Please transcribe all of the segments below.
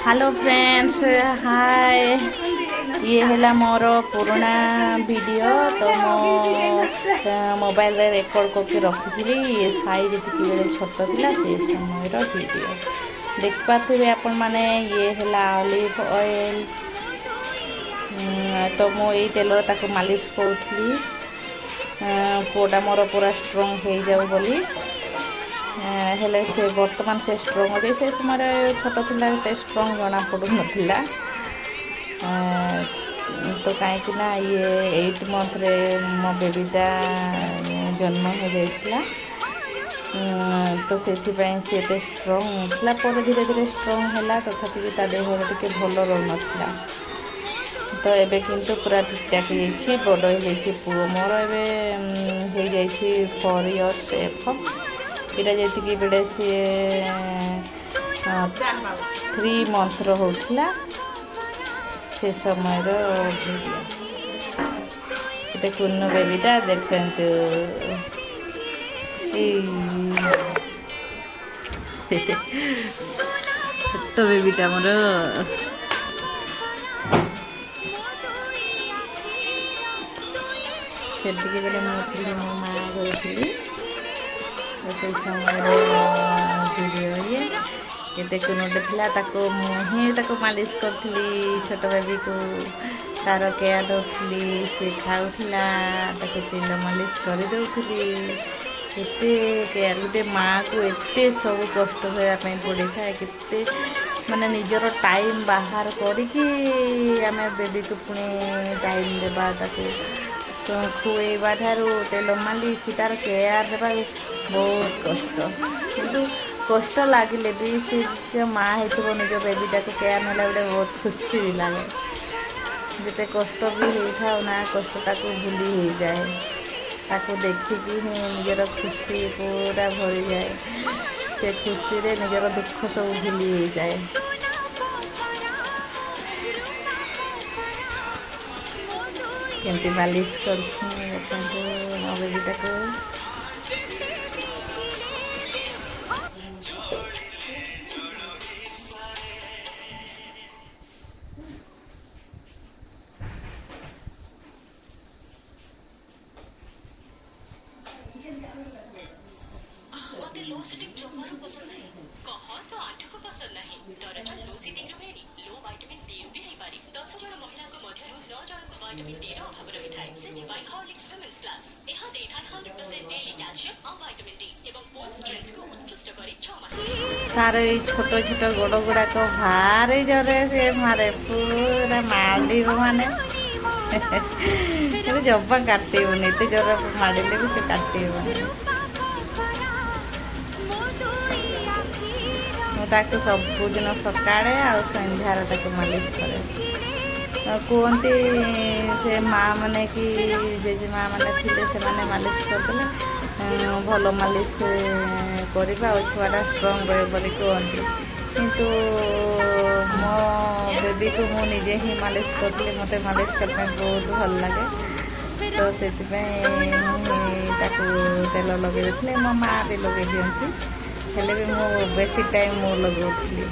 Hello friends hi ये है मोर पुराना वीडियो तो मो मोबाइल रे रेकर्ड करके रखी ये साइज टी बेले छोट थिला से समय वीडियो देख पारे आपण माने ये है ऑलिव ऑयल तो मो ये तेल मालिश करूली पुआटा मोर पूरा स्ट्रंग हो जाऊ बोली हेले से बर्तमान से स्ट्रंग अच्छे से समय छोट थिला स्ट्रंग जना पड़ू ना तो कहीं ये 8 मंथ रे मो बेबीटा जन्म हो जाइला तो से सी स्ट्रंग था धीरे धीरे स्ट्रंग है तथापि ता देह टे भल रोन तो एबे किंतु पूरा ठीक ठाक हो बड़ हो पुओ मोर ए 4 इयर्स एफ इटा जी बेड़े सी 3 मंथ होता से समय वीडियो कुन्नू बेबीटा देखते छोट बेबीटा मोर से बेले मुझे मो माँ गई से समय वीडियो ये ये कुनोटे था मुझे मालिश करी छोट बेबी को तार केयर दौली सी खाऊला तेल मालिश करदे केयर गोटे माँ को एत सब कष्ट होगापी पड़े था के माने निजर टाइम बाहर करिकी आमे बेबी को पुणी टाइम देवा तो खुएबा ठारू तेल मालिश तार केयर देवा बहुत कष्ट किंतु कष्ट लगिले भी से माँ हो निज बेबीटा को केयर ना गोटे बहुत खुशी भी लगे जिते कष्ट भी होता ना कष्टा को भूली हो जाए ताको देखिकी ही निजर खुशी पूरा भरी जाए से खुशी रे निजर दुख सब भूली हो जाए केमती मालिश कर बेबीटा को लो सीटिंग जमारू पसंद नहीं कह तो आठ को पसंद नहीं दरज लो सीटिंग रुहेनी लो विटामिन डी भी है पारी 10 जन महिला को मध्यरु 9 जन को विटामिन डी रो अभाव रही थाए सेति बाय हॉर्लिक्स वुमेन्स प्लस एहा दे थाए 100% डेली कैल्शियम और विटामिन डी एवं बोन स्ट्रेंथ को उत्कृष्ट करे 6 मास तार ये छोट छोट गोड़ गुड़ाक भारी जरे से मारे पूरा माड़ी माने जबा काटेबन एत जर माड़े भी से काटेबन ताकू सबुदिन सकाळे आ संध्यार मालिश करे कहते से माँ मैंने कि जेजे माँ मैंने थे से माने मालिश करदे भल मालिश करवा छुआटा स्ट्रंग रहे बोली कहते किंतु मो बेबी को मु निजे ही मालिश करी मत मालिश करने बहुत भल लगे तो से तेल लगे मो माँ भी लगे दिखती हेले भी मो बेसी टाइम मो लगौली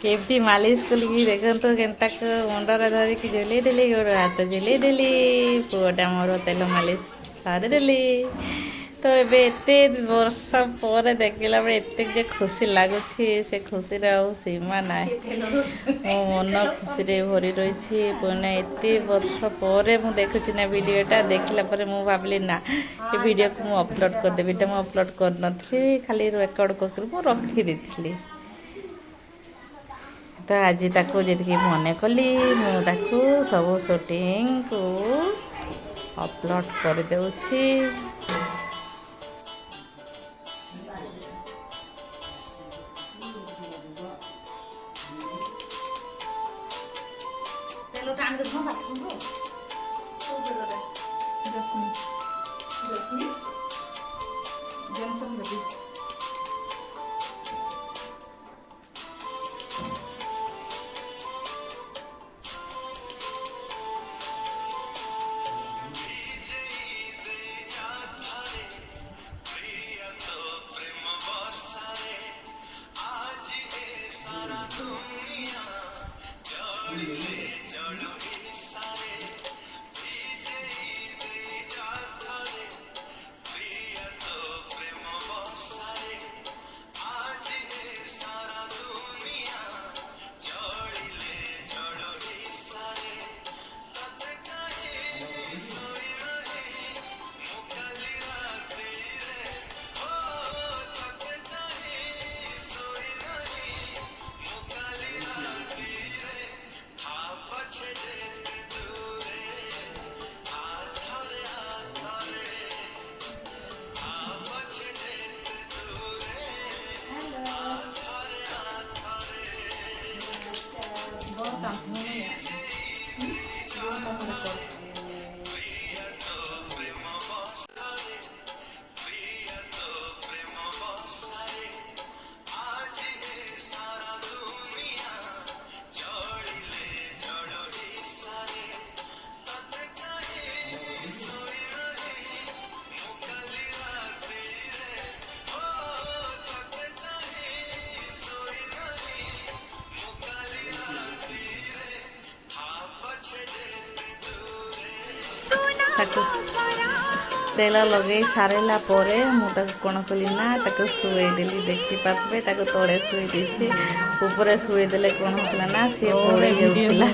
କେମିତି ମାଲିସ କଲିକି ଦେଖନ୍ତୁ କେନ୍ତାକୁ ମୁଣ୍ଡରେ ଧରିକି ଝୁଲେଇଦେଲି, ଗୋଡ଼ ହାତ ଝୁଲେଇଦେଲି। ପୁଅଟା ମୋର ତେଲ ମାଲିସ ସାରିଦେଲି। ତ ଏବେ ଏତେ ବର୍ଷ ପରେ ଦେଖିଲା ବେଳେ ଏତେ ଯେ ଖୁସି ଲାଗୁଛି, ସେ ଖୁସିର ଆଉ ସୀମା ନାହିଁ। ମୋ ମନ ଖୁସିରେ ଭରି ରହିଛି। ପୁଣି ଏତେ ବର୍ଷ ପରେ ମୁଁ ଦେଖୁଛି ନା ଭିଡ଼ିଓଟା, ଦେଖିଲା ପରେ ମୁଁ ଭାବିଲି ନା ଏ ଭିଡ଼ିଓକୁ ମୁଁ ଅପଲୋଡ଼ କରିଦେବି। ଏଇଟା ମୁଁ ଅପଲୋଡ଼ କରିନଥିଲି, ଖାଲି ରେକର୍ଡ଼ କରିକି ମୁଁ ରଖିଦେଇଥିଲି। ତ ଆଜି ତାକୁ ଯେତିକି ମନେ କଲି, ମୁଁ ତାକୁ ସବୁ ସୁଟିଂକୁ ଅପଲୋଡ଼ କରିଦେଉଛି। ତାକୁ ତେଲ ଲଗେଇ ସାରିଲା ପରେ ମୁଁ ତାକୁ କ'ଣ କଲି ନା ତାକୁ ଶୁଏଇଦେଲି। ଦେଖିପାରୁଥିବେ ତାକୁ ତଳେ ଶୁଏଇ ଦେଇଛି। ଉପରେ ଶୁଏଇଦେଲେ କ'ଣ ହେଉଥିଲା ନା ସିଏ ପଳେଇ ଯାଉଥିଲା।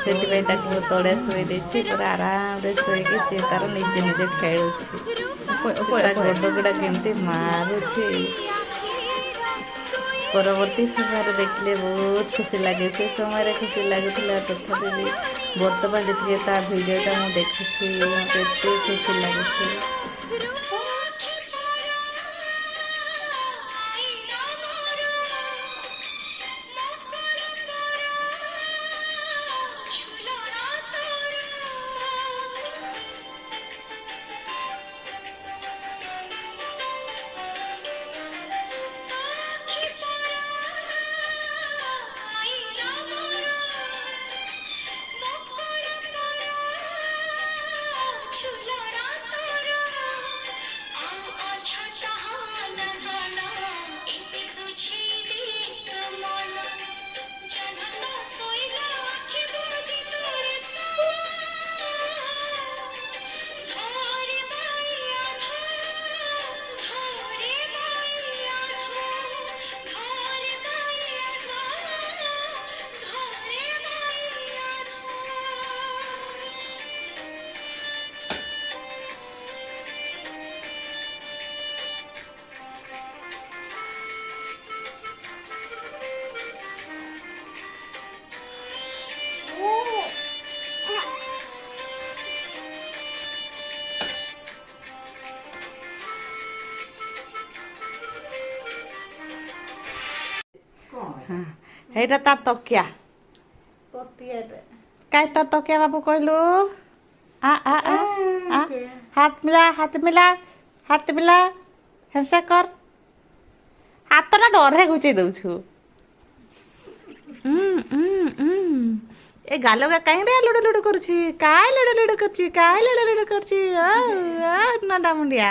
ସେଥିପାଇଁ ତାକୁ ତଳେ ଶୁଏଇ ଦେଇଛି। ପୁରା ଆରାମରେ ଶୋଇକି ସିଏ ତାର ନିଜେ ନିଜେ ଖେଳୁଛି। ତା ଗୋଡ଼ ଗୁଡ଼ା କେମିତି ମାରୁଛି। ପରବର୍ତ୍ତୀ ସମୟରେ ଦେଖିଲେ ବହୁତ ଖୁସି ଲାଗେ। ସେ ସମୟରେ ଖୁସି ଲାଗୁଥିଲା, ତଥାପି ବି ବର୍ତ୍ତମାନ ଯେତିକି ତା ଭିଡ଼ିଓଟା ମୁଁ ଦେଖୁଛି ମୋତେ ଏତେ ଖୁସି ଲାଗୁଛି। ହେଇଟା ତାର ତକିଆ। କାଇଁ ତାର ତକିଆ ବାବୁ କହିଲୁ? ହାତ ମିଲା, ହାତ ମିଲା, ହାତ ମିଲା, ହେଣ୍ଡସେକ୍ କର। ହାତଟା ଡରରେ ଘୁଚେଇ ଦଉଛୁ। ଏ ଗାଲଗା କାହିଁରେ ଲୁଡୁ ଲୁଡୁ କରୁଛି? କାଇଁ ଲୁଡୁ ଲୁଡୁ କରୁଛି? କାଇଁ ଲୁଡୁ ଲୁଡୁ କରୁଛି? ନଣ୍ଡା ମୁଣ୍ଡିଆ।